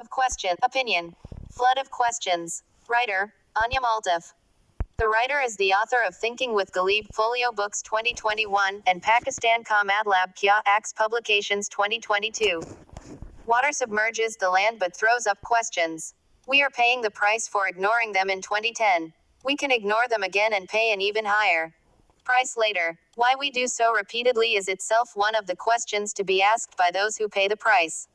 Of question, opinion. Flood of questions. Writer, Anya Maltaf. The writer is the author of Thinking with Ghalib Folio Books 2021 and Pakistan Ka Matlab Kya Axe Publications 2022. Water submerges the land but throws up questions. We are paying the price for ignoring them in 2010. We can ignore them again and pay an even higher price later. Why we do so repeatedly is itself one of the questions to be asked by those who pay the price.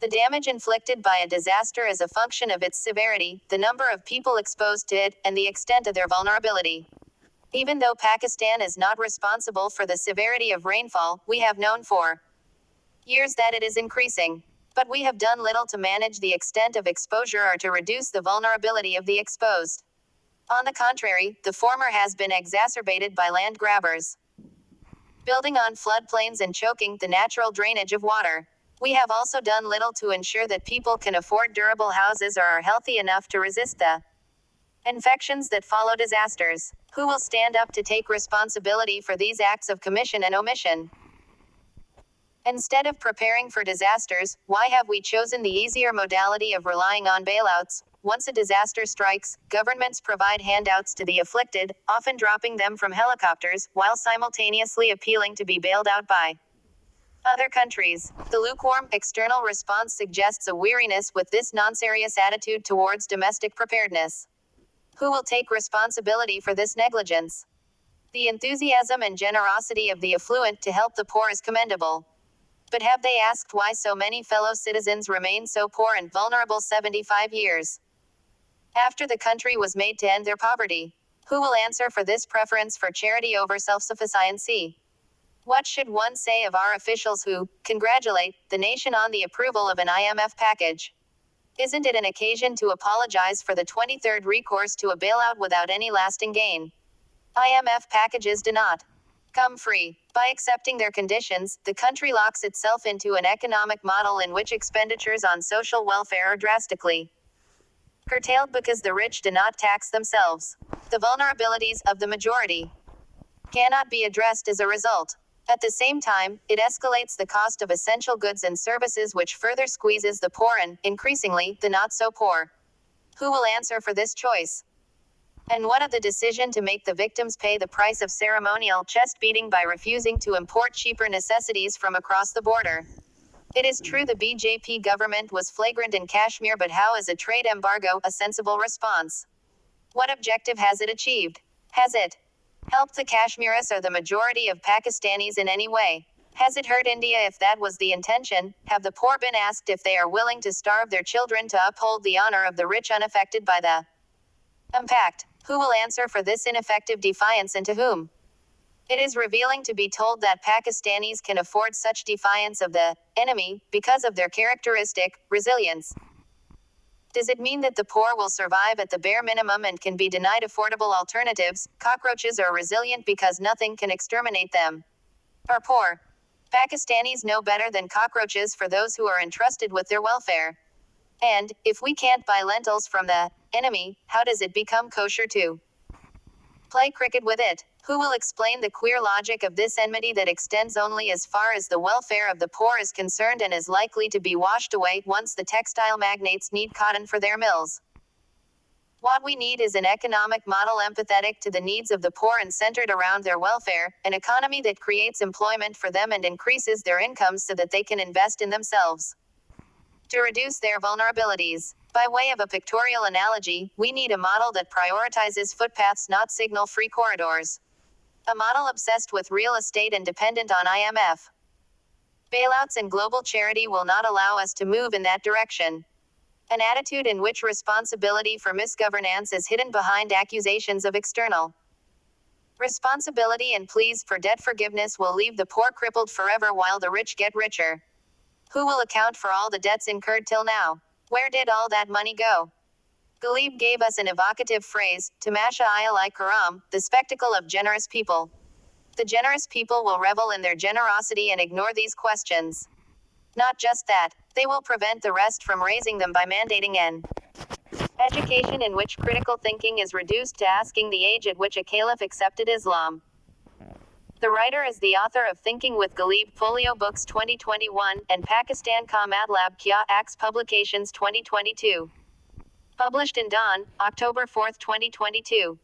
The damage inflicted by a disaster is a function of its severity, the number of people exposed to it, and the extent of their vulnerability. Even though Pakistan is not responsible for the severity of rainfall, we have known for years that it is increasing. But we have done little to manage the extent of exposure or to reduce the vulnerability of the exposed. On the contrary, the former has been exacerbated by land grabbers building on floodplains and choking the natural drainage of water. We have also done little to ensure that people can afford durable houses or are healthy enough to resist the infections that follow disasters. Who will stand up to take responsibility for these acts of commission and omission? Instead of preparing for disasters, why have we chosen the easier modality of relying on bailouts? Once a disaster strikes, governments provide handouts to the afflicted, often dropping them from helicopters, while simultaneously appealing to be bailed out by other countries. The lukewarm external response suggests a weariness with this non-serious attitude towards domestic preparedness. Who will take responsibility for this negligence? The enthusiasm and generosity of the affluent to help the poor is commendable. But have they asked why so many fellow citizens remain so poor and vulnerable 75 years after the country was made to end their poverty? Who will answer for this preference for charity over self-sufficiency? What should one say of our officials who congratulate the nation on the approval of an IMF package? Isn't it an occasion to apologize for the 23rd recourse to a bailout without any lasting gain? IMF packages do not come free. By accepting their conditions, the country locks itself into an economic model in which expenditures on social welfare are drastically curtailed because the rich do not tax themselves. The vulnerabilities of the majority cannot be addressed as a result. At the same time, it escalates the cost of essential goods and services, which further squeezes the poor and, increasingly, the not so poor. Who will answer for this choice? And what of the decision to make the victims pay the price of ceremonial chest beating by refusing to import cheaper necessities from across the border? It is true the BJP government was flagrant in Kashmir, but how is a trade embargo a sensible response? What objective has it achieved? Has it helped the Kashmiris or the majority of Pakistanis in any way? Has it hurt India? If that was the intention, have the poor been asked if they are willing to starve their children to uphold the honor of the rich unaffected by the impact? Who will answer for this ineffective defiance, and to whom? It is revealing to be told that Pakistanis can afford such defiance of the enemy because of their characteristic resilience. Does it mean that the poor will survive at the bare minimum and can be denied affordable alternatives? Cockroaches are resilient because nothing can exterminate them. Or poor Pakistanis know better than cockroaches for those who are entrusted with their welfare. And, if we can't buy lentils from the enemy, how does it become kosher to play cricket with it? Who will explain the queer logic of this enmity that extends only as far as the welfare of the poor is concerned and is likely to be washed away once the textile magnates need cotton for their mills? What we need is an economic model empathetic to the needs of the poor and centered around their welfare, an economy that creates employment for them and increases their incomes so that they can invest in themselves to reduce their vulnerabilities. By way of a pictorial analogy, we need a model that prioritizes footpaths, not signal-free corridors. A model obsessed with real estate and dependent on IMF bailouts and global charity will not allow us to move in that direction. An attitude in which responsibility for misgovernance is hidden behind accusations of external responsibility and pleas for debt forgiveness will leave the poor crippled forever while the rich get richer. Who will account for all the debts incurred till now? Where did all that money go? Ghalib gave us an evocative phrase, Tamasha-i-karam, the spectacle of generous people. The generous people will revel in their generosity and ignore these questions. Not just that, they will prevent the rest from raising them by mandating an education in which critical thinking is reduced to asking the age at which a caliph accepted Islam. The writer is the author of Thinking with Ghalib Folio Books 2021 and Pakistan Ka Madlab Kya Axe Publications 2022. Published in Dawn, October 4, 2022.